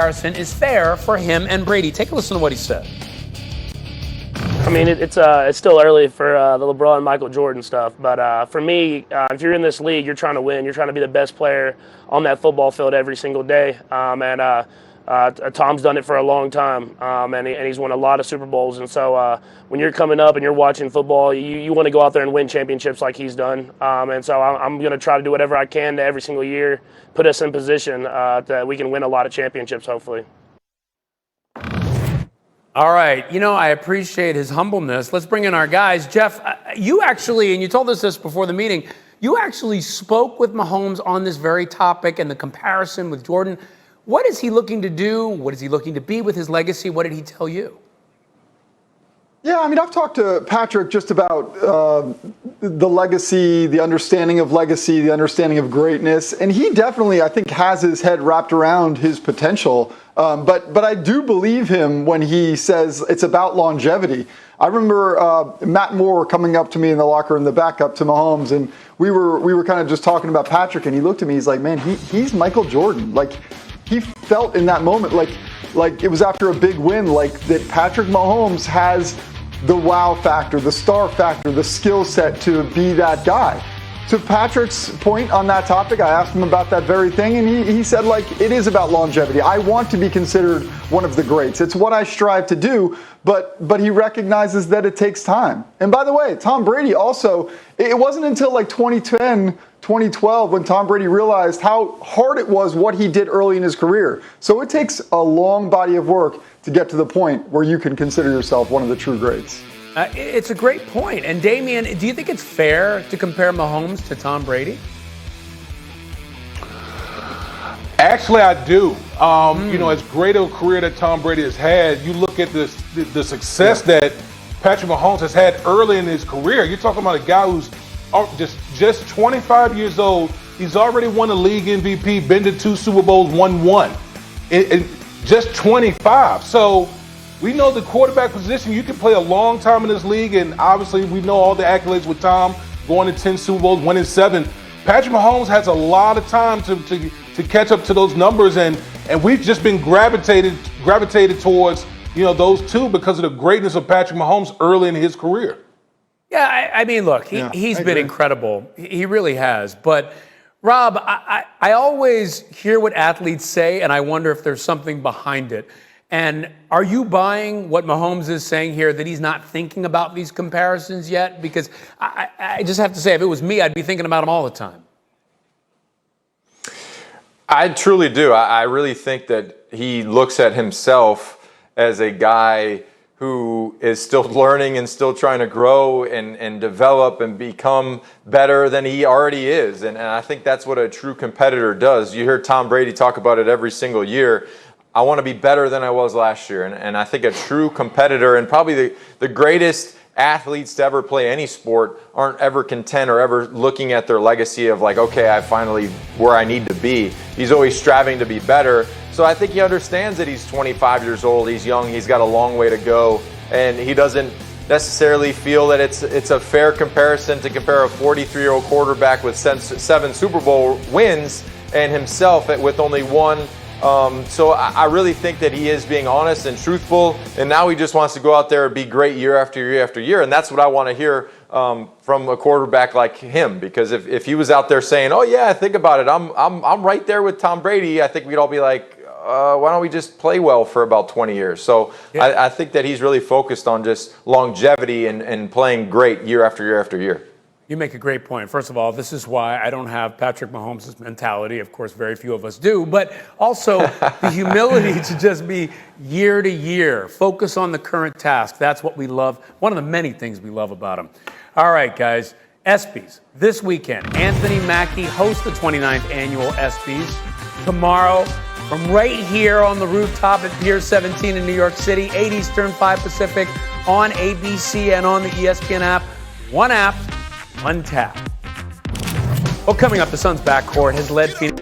comparison is fair for him and Brady. Take a listen to what he said. I mean, it's still early for the LeBron and Michael Jordan stuff, but for me, if you're in this league, you're trying to win. You're trying to be the best player on that football field every single day. Tom's done it for a long time, and he's won a lot of Super Bowls. And so when you're coming up and you're watching football, you want to go out there and win championships like he's done. And so I'm going to try to do whatever I can to every single year put us in position that we can win a lot of championships, hopefully. All right. I appreciate his humbleness. Let's bring in our guys. Jeff, you actually, and you told us this before the meeting, you actually spoke with Mahomes on this very topic and the comparison with Jordan. What is he looking to do? What is he looking to be with his legacy? What did he tell you? Yeah, I mean, I've talked to Patrick just about the legacy, the understanding of legacy, the understanding of greatness. And he definitely, I think, has his head wrapped around his potential. But I do believe him when he says it's about longevity. I remember Matt Moore coming up to me in the locker room, the backup to Mahomes, and we were kind of just talking about Patrick, and he looked at me, he's like, man, he's Michael Jordan. Like, he felt in that moment like it was after a big win, like that Patrick Mahomes has the wow factor, the star factor, the skill set to be that guy. To Patrick's point on that topic, I asked him about that very thing, and he said, like, it is about longevity. I want to be considered one of the greats. It's what I strive to do, but he recognizes that it takes time. And by the way, Tom Brady also, it wasn't until like 2010, 2012 when Tom Brady realized how hard it was what he did early in his career. So it takes a long body of work to get to the point where you can consider yourself one of the true greats. It's a great point. And Damien, do you think it's fair to compare Mahomes to Tom Brady? Actually, I do. As great a career that Tom Brady has had, you look at the success that Patrick Mahomes has had early in his career. You're talking about a guy who's just 25 years old. He's already won a league MVP, been to 2 Super Bowls, won one. In just 25. So we know the quarterback position, you can play a long time in this league, and obviously we know all the accolades with Tom, going to 10 Super Bowls, winning 7. Patrick Mahomes has a lot of time to catch up to those numbers, and we've just been gravitated towards those two because of the greatness of Patrick Mahomes early in his career. Yeah, I mean, look, he's been incredible. He really has. But Rob, I always hear what athletes say, and I wonder if there's something behind it. And are you buying what Mahomes is saying here, that he's not thinking about these comparisons yet? Because I just have to say, if it was me, I'd be thinking about them all the time. I truly do. I really think that he looks at himself as a guy who is still learning and still trying to grow and develop and become better than he already is. And I think that's what a true competitor does. You hear Tom Brady talk about it every single year. I want to be better than I was last year. And I think a true competitor, and probably the greatest athletes to ever play any sport, aren't ever content or ever looking at their legacy of like, okay, I finally where I need to be. He's always striving to be better. So I think he understands that he's 25 years old, he's young, he's got a long way to go, and he doesn't necessarily feel that it's a fair comparison to compare a 43-year-old quarterback with 7 Super Bowl wins and himself with only one. So I really think that he is being honest and truthful, and now he just wants to go out there and be great year after year after year, and that's what I want to hear from a quarterback like him. Because if he was out there saying, "Oh yeah, think about it, I'm right there with Tom Brady," I think we'd all be like, "Why don't we just play well for about 20 years?" So yeah. I think that he's really focused on just longevity and playing great year after year after year. You make a great point. First of all, this is why I don't have Patrick Mahomes' mentality. Of course, very few of us do. But also the humility to just be year to year, focus on the current task. That's what we love. One of the many things we love about him. All right, guys. ESPYs this weekend. Anthony Mackie hosts the 29th annual ESPYs. Tomorrow, from right here on the rooftop at Pier 17 in New York City, 8 Eastern, 5 Pacific, on ABC and on the ESPN app. One app, one tap. Well, coming up, the Suns' backcourt has led Phoenix